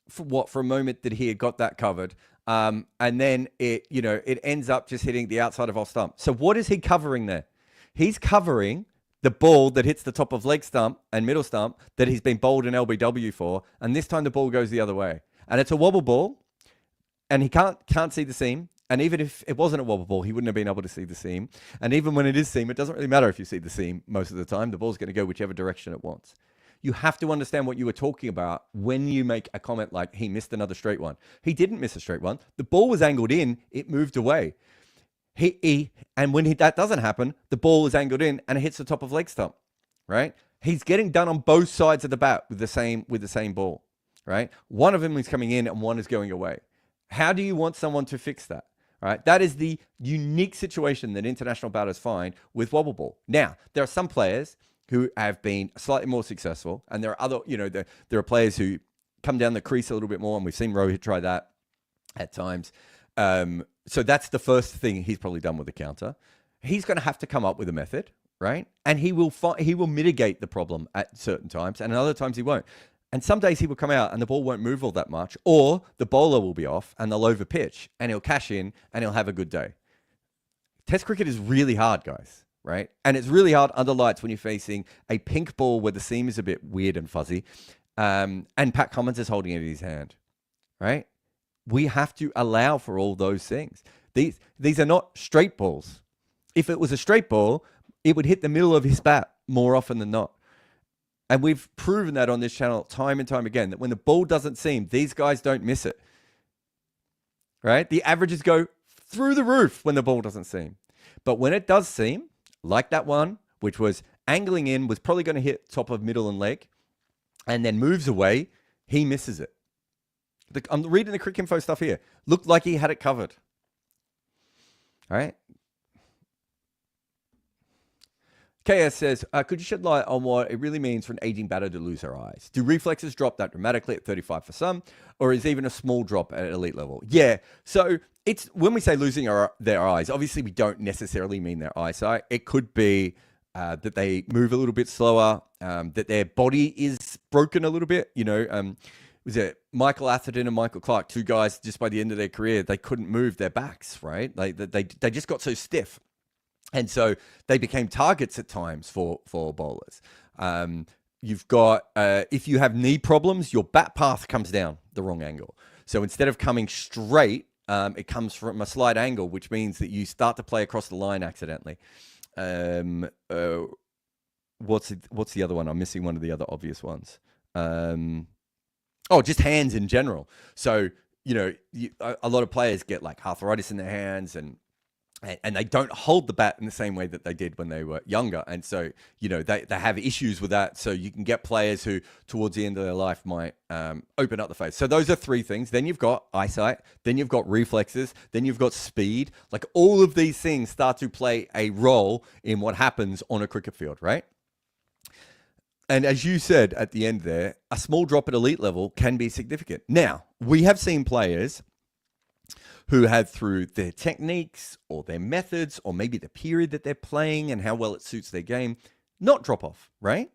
for a moment that he had got that covered. And then it ends up just hitting the outside of off stump. So what is he covering there? He's covering the ball that hits the top of leg stump and middle stump that he's been bowled in LBW for. And this time the ball goes the other way. And it's a wobble ball. And he can't see the seam. And even if it wasn't a wobble ball, he wouldn't have been able to see the seam. And even when it is seam, it doesn't really matter if you see the seam most of the time. The ball's going to go whichever direction it wants. You have to understand what you were talking about when you make a comment like he missed another straight one. He didn't miss a straight one. The ball was angled in. It moved away. And when that doesn't happen, the ball is angled in and it hits the top of leg stump, right? He's getting done on both sides of the bat with the same ball, right? One of them is coming in and one is going away. How do you want someone to fix that, Right? That is the unique situation that international batters find with wobble ball. Now, there are some players who have been slightly more successful, and there are other, there are players who come down the crease a little bit more, and we've seen Rohit try that at times. So that's the first thing he's probably done with the counter. He's going to have to come up with a method, right? And he will mitigate the problem at certain times, and other times he won't. And some days he will come out and the ball won't move all that much, or the bowler will be off and they'll over pitch and he'll cash in and he'll have a good day. Test cricket is really hard, guys, right? And it's really hard under lights when you're facing a pink ball where the seam is a bit weird and fuzzy, and Pat Cummins is holding it in his hand, right? We have to allow for all those things. These are not straight balls. If it was a straight ball, it would hit the middle of his bat more often than not. And we've proven that on this channel time and time again, that when the ball doesn't seam, these guys don't miss it, right? The averages go through the roof when the ball doesn't seam. But when it does seam, like that one, which was angling in, was probably going to hit top of middle and leg, and then moves away, he misses it. I'm reading the Crick Info stuff here. Looked like he had it covered. All right. KS says, could you shed light on what it really means for an aging batter to lose their eyes? Do reflexes drop that dramatically at 35 for some, or is even a small drop at elite level? Yeah, so it's when we say losing their eyes, obviously we don't necessarily mean their eyesight. It could be that they move a little bit slower, that their body is broken a little bit. Was it Michael Atherton and Michael Clark, two guys just by the end of their career, they couldn't move their backs, right? They just got so stiff. And so they became targets at times for bowlers. You've got, if you have knee problems, your bat path comes down the wrong angle. So instead of coming straight, it comes from a slight angle, which means that you start to play across the line accidentally. What's the other one? I'm missing one of the other obvious ones. Just hands in general. So, a lot of players get like arthritis in their hands and they don't hold the bat in the same way that they did when they were younger. And so, they have issues with that. So you can get players who towards the end of their life might open up the face. So those are three things. Then you've got eyesight, then you've got reflexes, then you've got speed. Like all of these things start to play a role in what happens on a cricket field, right? And as you said at the end there, a small drop at elite level can be significant. Now, we have seen players who have, through their techniques or their methods or maybe the period that they're playing and how well it suits their game, not drop off, right?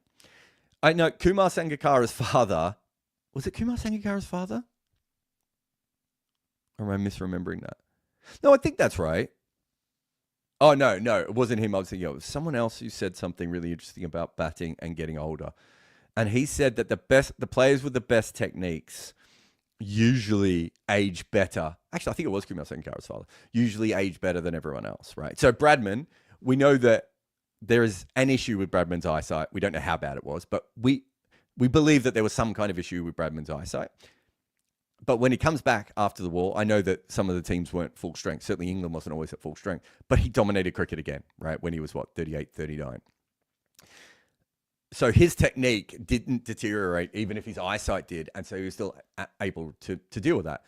I know Kumar Sangakkara's father, was it Kumar Sangakkara's father? Or am I misremembering that? No, I think that's right. Oh, no, it wasn't him. I was thinking it was someone else who said something really interesting about batting and getting older. And he said that the players with the best techniques usually age better. Actually, I think it was Kumar Sangakkara's father. Usually age better than everyone else, right? So Bradman, we know that there is an issue with Bradman's eyesight. We don't know how bad it was, but we believe that there was some kind of issue with Bradman's eyesight. But when he comes back after the war, I know that some of the teams weren't full strength. Certainly England wasn't always at full strength, but he dominated cricket again, right? When he was 38, 39. So his technique didn't deteriorate, even if his eyesight did. And so he was still able to deal with that.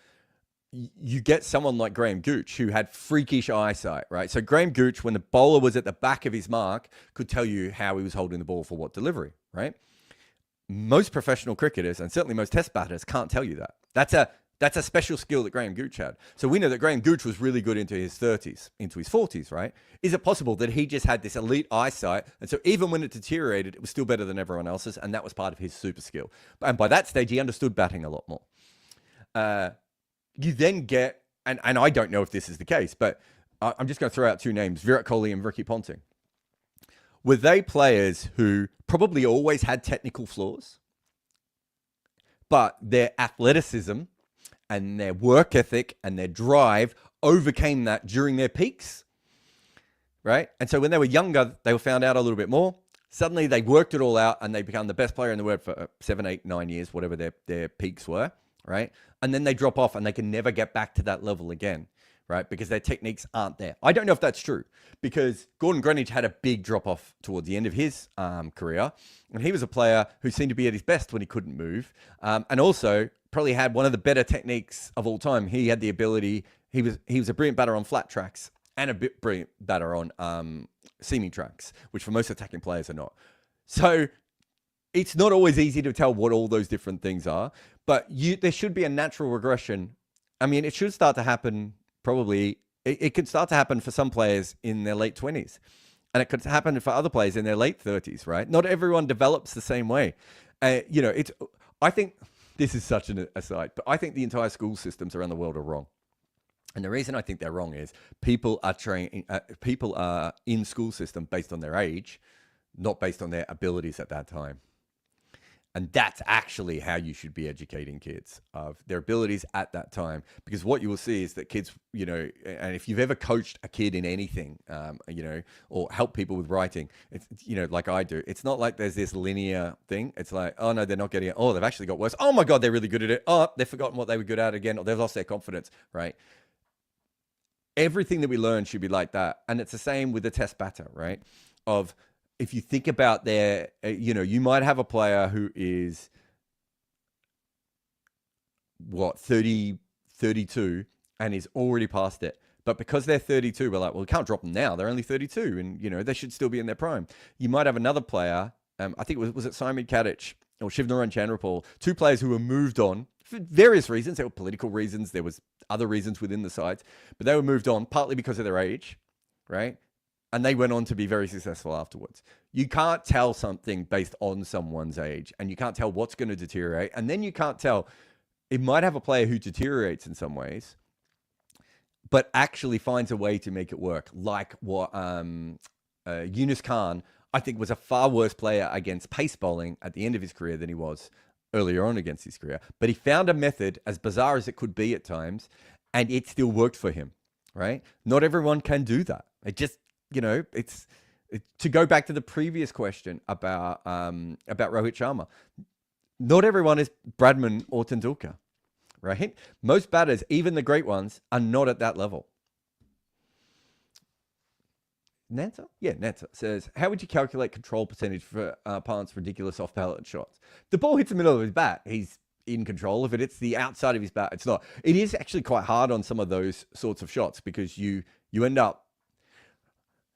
You get someone like Graham Gooch, who had freakish eyesight, right? So Graham Gooch, when the bowler was at the back of his mark, could tell you how he was holding the ball for what delivery, right? Most professional cricketers, and certainly most test batters, can't tell you that. That's a special skill that Graham Gooch had. So we know that Graham Gooch was really good into his 30s, into his 40s, right? Is it possible that he just had this elite eyesight, and so even when it deteriorated, it was still better than everyone else's, and that was part of his super skill? And by that stage, he understood batting a lot more. You then get, and I don't know if this is the case, but I'm just going to throw out two names, Virat Kohli and Ricky Ponting. Were they players who probably always had technical flaws, but their athleticism and their work ethic and their drive overcame that during their peaks, right? And so when they were younger, they were found out a little bit more. Suddenly they worked it all out and they become the best player in the world for 7, 8, 9 years, whatever their peaks were, right? And then they drop off and they can never get back to that level again, right? Because their techniques aren't there. I don't know if that's true, because Gordon Greenidge had a big drop off towards the end of his career. And he was a player who seemed to be at his best when he couldn't move. And also probably had one of the better techniques of all time. He had the ability, he was a brilliant batter on flat tracks and a brilliant batter on seaming tracks, which for most attacking players are not. So it's not always easy to tell what all those different things are, but there should be a natural regression. I mean, it should start to happen probably. It could start to happen for some players in their late 20s, and it could happen for other players in their late 30s, right? Not everyone develops the same way. I think this is such an aside, but I think the entire school systems around the world are wrong. And the reason I think they're wrong is people are in school system based on their age, not based on their abilities at that time. And that's actually how you should be educating kids, of their abilities at that time. Because what you will see is that kids, and if you've ever coached a kid in anything, or helped people with writing, it's, like I do, it's not like there's this linear thing. It's like, oh no, they're not getting it. Oh, they've actually got worse. Oh my God, they're really good at it. Oh, they've forgotten what they were good at again, or they've lost their confidence, right? Everything that we learn should be like that. And it's the same with the test batter, right? Of, if you think about their, you might have a player who is, 30, 32, and is already past it. But because they're 32, we're like, well, we can't drop them now. They're only 32, and, they should still be in their prime. You might have another player, I think, was it Simon Kadich or Shivnaran Chandrapal, two players who were moved on for various reasons. There were political reasons. There was other reasons within the sides. But they were moved on partly because of their age, right? And they went on to be very successful afterwards. You can't tell something based on someone's age, and you can't tell what's going to deteriorate. And then you can't tell, it might have a player who deteriorates in some ways, but actually finds a way to make it work. Like what Yunus Khan, I think, was a far worse player against pace bowling at the end of his career than he was earlier on against his career. But he found a method, as bizarre as it could be at times, and it still worked for him, right? Not everyone can do that. It just, to go back to the previous question about Rohit Sharma, not everyone is Bradman or Tendulkar, right? Most batters, even the great ones, are not at that level. Nanta? Yeah, Nanta says, how would you calculate control percentage for Pant's ridiculous off-pallet shots? The ball hits the middle of his bat, he's in control. If it hits the outside of his bat, it's not. It is actually quite hard on some of those sorts of shots, because you end up,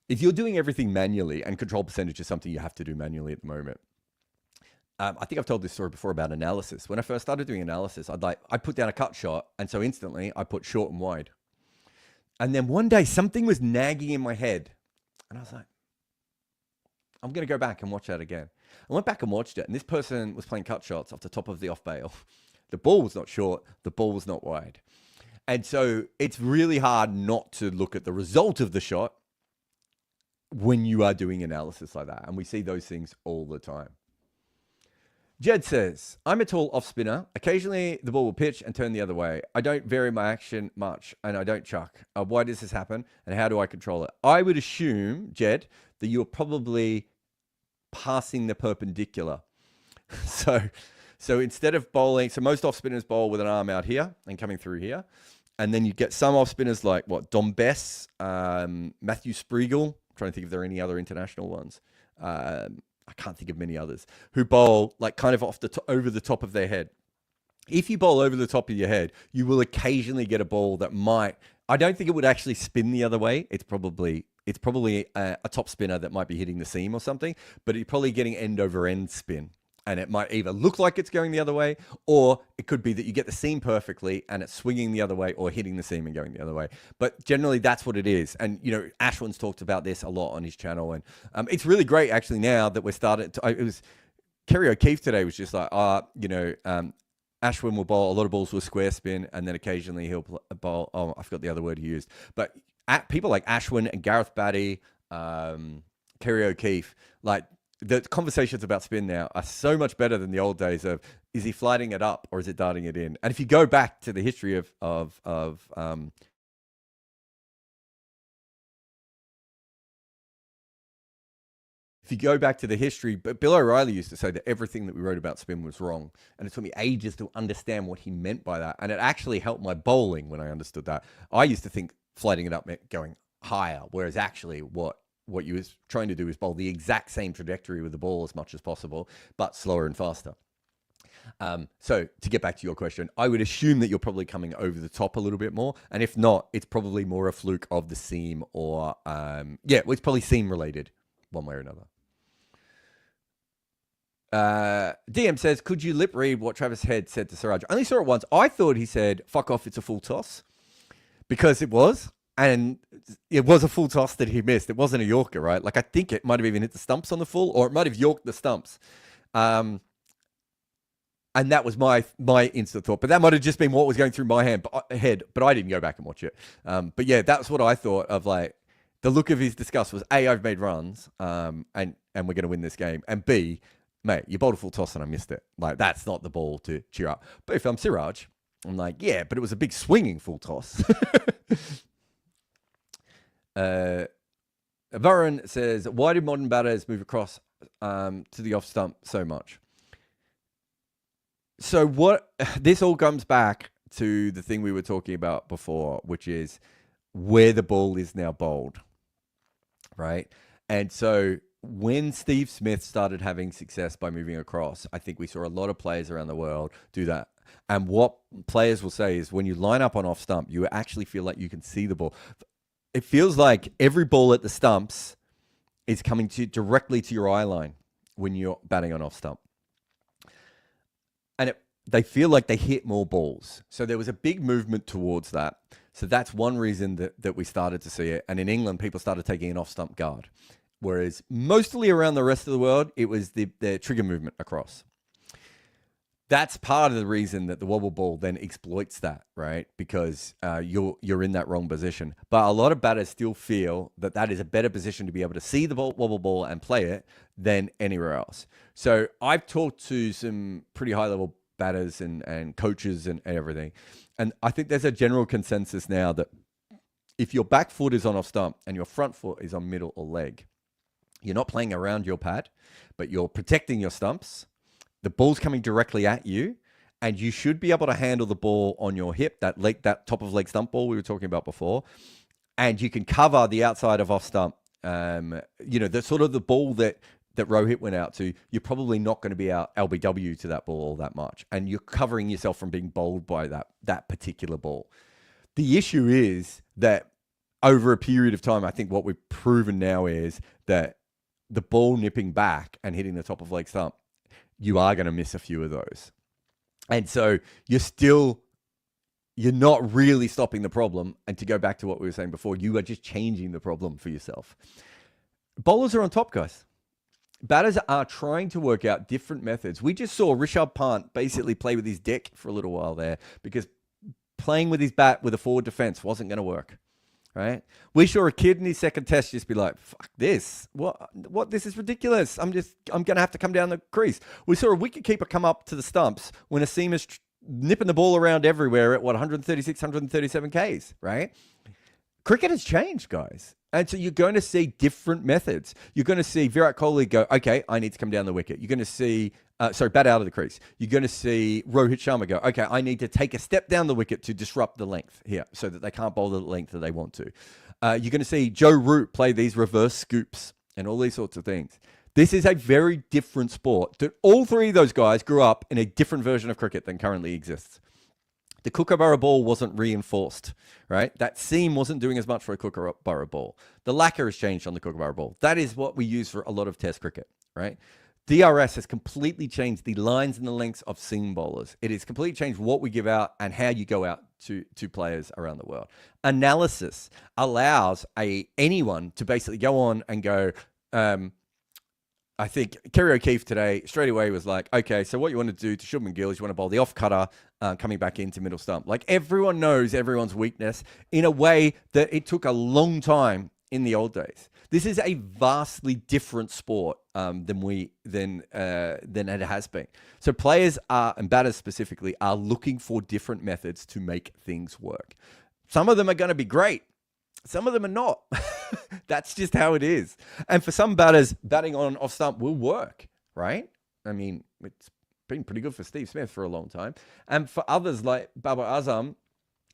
if you're doing everything manually, and control percentage is something you have to do manually at the moment. I think I've told this story before about analysis. When I first started doing analysis, I put down a cut shot, and so instantly I put short and wide. And then one day something was nagging in my head, and I was like, I'm going to go back and watch that again. I went back and watched it, and this person was playing cut shots off the top of the off bail. The ball was not short, the ball was not wide. And so it's really hard not to look at the result of the shot when you are doing analysis like that. And we see those things all the time. Jed says, I'm a tall off spinner. Occasionally the ball will pitch and turn the other way. I don't vary my action much, and I don't chuck. Why does this happen, and how do I control it? I would assume, Jed, that you're probably passing the perpendicular. So instead of bowling, so most off spinners bowl with an arm out here and coming through here. And then you get some off spinners like Dom Bess, Matthew Spriegel. Trying to think if there are any other international ones. I can't think of many others who bowl like kind of over the top of their head. If you bowl over the top of your head, you will occasionally get a ball that might. I don't think it would actually spin the other way. It's probably a top spinner that might be hitting the seam or something, but you're probably getting end over end spin. And it might either look like it's going the other way, or it could be that you get the seam perfectly and it's swinging the other way, or hitting the seam and going the other way. But generally, that's what it is. And, Ashwin's talked about this a lot on his channel. And it's really great, actually, now that we're starting to... It was Kerry O'Keefe today was just like, Ashwin will bowl a lot of balls with square spin, and then occasionally he'll bowl... Oh, I forgot the other word he used. But people like Ashwin and Gareth Batty, Kerry O'Keefe, like... The conversations about spin now are so much better than the old days of, is he flighting it up or is it darting it in? And if you go back to the history if you go back to the history, but Bill O'Reilly used to say that everything that we wrote about spin was wrong. And it took me ages to understand what he meant by that. And it actually helped my bowling when I understood that. I used to think flighting it up meant going higher, whereas actually what you was trying to do is bowl the exact same trajectory with the ball as much as possible, but slower and faster. So to get back to your question, I would assume that you're probably coming over the top a little bit more. And if not, it's probably more a fluke of the seam or, it's probably seam related one way or another. DM says, could you lip read what Travis Head said to Siraj? I only saw it once. I thought he said, fuck off, it's a full toss. Because it was. And it was a full toss that he missed. It wasn't a Yorker, right? Like, I think it might have even hit the stumps on the full, or it might have Yorked the stumps. And that was my instant thought. But that might have just been what was going through my head, but I didn't go back and watch it. But yeah, that's what I thought of, like, the look of his disgust was, A, I've made runs, and we're going to win this game. And B, mate, you bowled a full toss and I missed it. Like, that's not the ball to cheer up. But if I'm Siraj, I'm like, yeah, but it was a big swinging full toss. Varun says, why do modern batters move across to the off stump so much? So this all comes back to the thing we were talking about before, which is where the ball is now bowled, right? And so when Steve Smith started having success by moving across, I think we saw a lot of players around the world do that. And what players will say is when you line up on off stump, you actually feel like you can see the ball. It feels like every ball at the stumps is coming directly to your eye line when you're batting on off stump. And they feel like they hit more balls. So there was a big movement towards that. So that's one reason that we started to see it. And in England, people started taking an off stump guard. Whereas mostly around the rest of the world, it was the trigger movement across. That's part of the reason that the wobble ball then exploits that, right? Because you're in that wrong position. But a lot of batters still feel that that is a better position to be able to see the wobble ball and play it than anywhere else. So I've talked to some pretty high-level batters and coaches and everything. And I think there's a general consensus now that if your back foot is on off stump and your front foot is on middle or leg, you're not playing around your pad, but you're protecting your stumps. The ball's coming directly at you, and you should be able to handle the ball on your hip, that top of leg stump ball we were talking about before, and you can cover the outside of off stump. The sort of the ball that Rohit went out to, you're probably not going to be out LBW to that ball all that much, and you're covering yourself from being bowled by that particular ball. The issue is that over a period of time, I think what we've proven now is that the ball nipping back and hitting the top of leg stump, you are going to miss a few of those. And so you're not really stopping the problem. And to go back to what we were saying before, you are just changing the problem for yourself. Bowlers are on top, guys. Batters are trying to work out different methods. We just saw Rishabh Pant basically play with his deck for a little while there because playing with his bat with a forward defense wasn't going to work. Right? We saw a kid in his second test just be like, fuck this. What? This is ridiculous. I'm going to have to come down the crease. We saw a wicketkeeper come up to the stumps when a seamer's nipping the ball around everywhere at 136, 137 Ks, right? Cricket has changed, guys. And so you're going to see different methods. You're going to see Virat Kohli go, okay, I need to come down the wicket. You're going to see, bat out of the crease. You're going to see Rohit Sharma go, okay, I need to take a step down the wicket to disrupt the length here so that they can't bowl the length that they want to. You're going to see Joe Root play these reverse scoops and all these sorts of things. This is a very different sport. All three of those guys grew up in a different version of cricket than currently exists. The Kookaburra ball wasn't reinforced, right? That seam wasn't doing as much for a Kookaburra ball. The lacquer has changed on the Kookaburra ball. That is what we use for a lot of test cricket, right? DRS has completely changed the lines and the lengths of seam bowlers. It has completely changed what we give out and how you go out to players around the world. Analysis allows anyone to basically go on and go, I think Kerry O'Keefe today straight away was like, okay, so what you want to do to Shubman Gill is you want to bowl the off cutter coming back into middle stump. Like everyone knows everyone's weakness in a way that it took a long time in the old days. This is a vastly different sport than it has been. So players and batters specifically are looking for different methods to make things work. Some of them are going to be great. Some of them are not. That's just how it is. And for some batters, batting on off stump will work, right? I mean, it's been pretty good for Steve Smith for a long time. And for others like Babar Azam,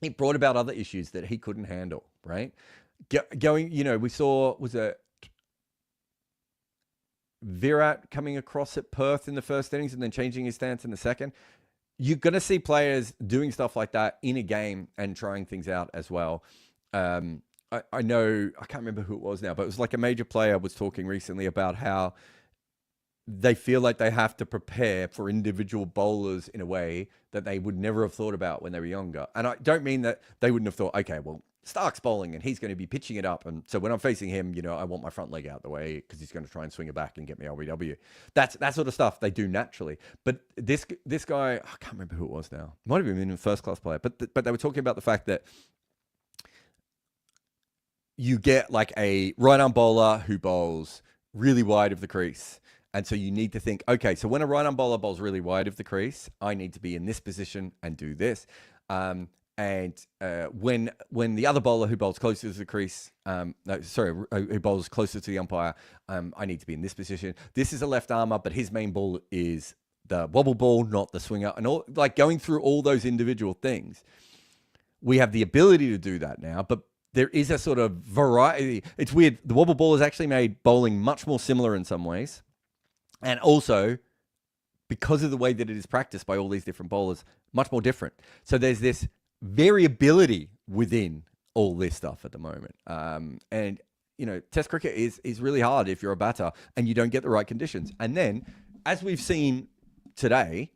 it brought about other issues that he couldn't handle, right? We saw, Virat coming across at Perth in the first innings and then changing his stance in the second. You're going to see players doing stuff like that in a game and trying things out as well. I know, I can't remember who it was now, but it was like a major player was talking recently about how they feel like they have to prepare for individual bowlers in a way that they would never have thought about when they were younger. And I don't mean that they wouldn't have thought, okay, well, Stark's bowling and he's going to be pitching it up. And so when I'm facing him, you know, I want my front leg out the way because he's going to try and swing it back and get me LBW. That's that sort of stuff they do naturally. But this guy, I can't remember who it was now. Might have been a first-class player. But they were talking about the fact that you get like a right-arm bowler who bowls really wide of the crease. And so you need to think, okay, so when a right-arm bowler bowls really wide of the crease, I need to be in this position and do this. When the other bowler who bowls closer to the crease, who bowls closer to the umpire, I need to be in this position. This is a left armer, but his main ball is the wobble ball, not the swinger. And all like going through all those individual things, we have the ability to do that now, but there is a sort of variety. It's weird. The wobble ball has actually made bowling much more similar in some ways. And also, because of the way that it is practiced by all these different bowlers, much more different. So there's this variability within all this stuff at the moment. And, you know, Test cricket is really hard if you're a batter and you don't get the right conditions. And then, as we've seen today,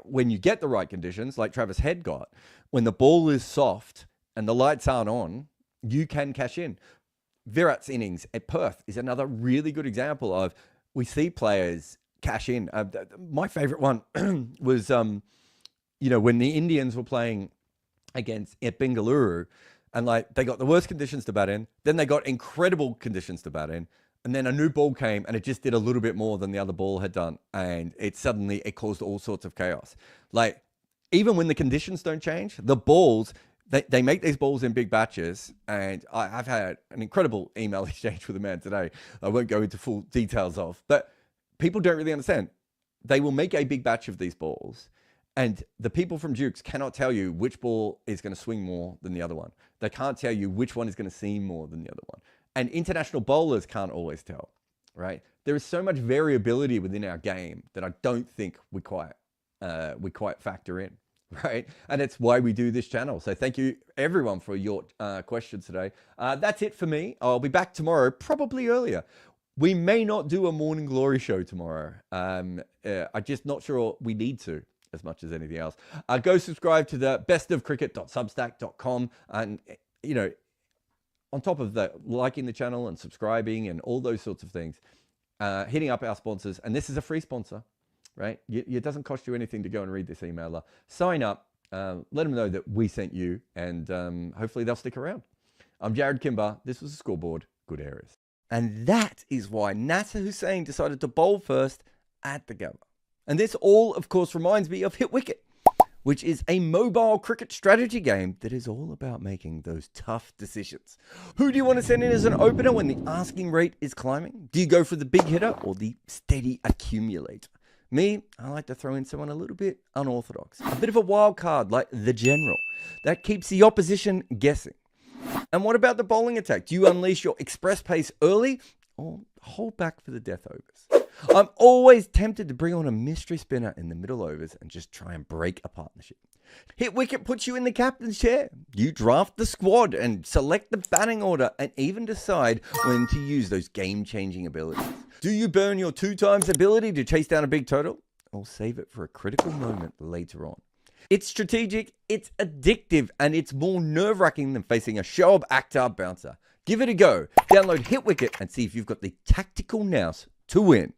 when you get the right conditions, like Travis Head got, when the ball is soft and the lights aren't on, you can cash in. Virat's innings at Perth is another really good example of we see players cash in. My favorite one was, you know, when the Indians were playing against at Bengaluru, and like they got the worst conditions to bat in, then they got incredible conditions to bat in, and then a new ball came and it just did a little bit more than the other ball had done, and it caused all sorts of chaos. Like even when the conditions don't change, the balls. They make these balls in big batches, and I've had an incredible email exchange with a man today. I won't go into full details of, but people don't really understand. They will make a big batch of these balls, and the people from Dukes cannot tell you which ball is going to swing more than the other one. They can't tell you which one is going to seam more than the other one. And international bowlers can't always tell, right? There is so much variability within our game that I don't think we quite factor in. Right. And it's why we do this channel. So thank you everyone for your questions today. That's it for me. I'll be back tomorrow, probably earlier. We may not do a morning glory show tomorrow. I'm just not sure we need to as much as anything else. Go subscribe to the bestofcricket.substack.com. And, you know, on top of that, liking the channel and subscribing and all those sorts of things, hitting up our sponsors. And this is a free sponsor. Right? It doesn't cost you anything to go and read this emailer. Sign up, let them know that we sent you, and hopefully they'll stick around. I'm Jared Kimber. This was the Scoreboard. Good areas. And that is why Nasser Hussain decided to bowl first at the Gabba. And this all, of course, reminds me of Hit Wicket, which is a mobile cricket strategy game that is all about making those tough decisions. Who do you want to send in as an opener when the asking rate is climbing? Do you go for the big hitter or the steady accumulator? Me, I like to throw in someone a little bit unorthodox. A bit of a wild card like the general. That keeps the opposition guessing. And what about the bowling attack? Do you unleash your express pace early or hold back for the death overs? I'm always tempted to bring on a mystery spinner in the middle overs and just try and break a partnership. Hit Wicket puts you in the captain's chair. You draft the squad and select the batting order and even decide when to use those game-changing abilities. Do you burn your 2x ability to chase down a big total or save it for a critical moment later on? It's strategic, it's addictive, and it's more nerve-wracking than facing a Shoaib Akhtar bouncer. Give it a go. Download Hit Wicket and see if you've got the tactical nous to win.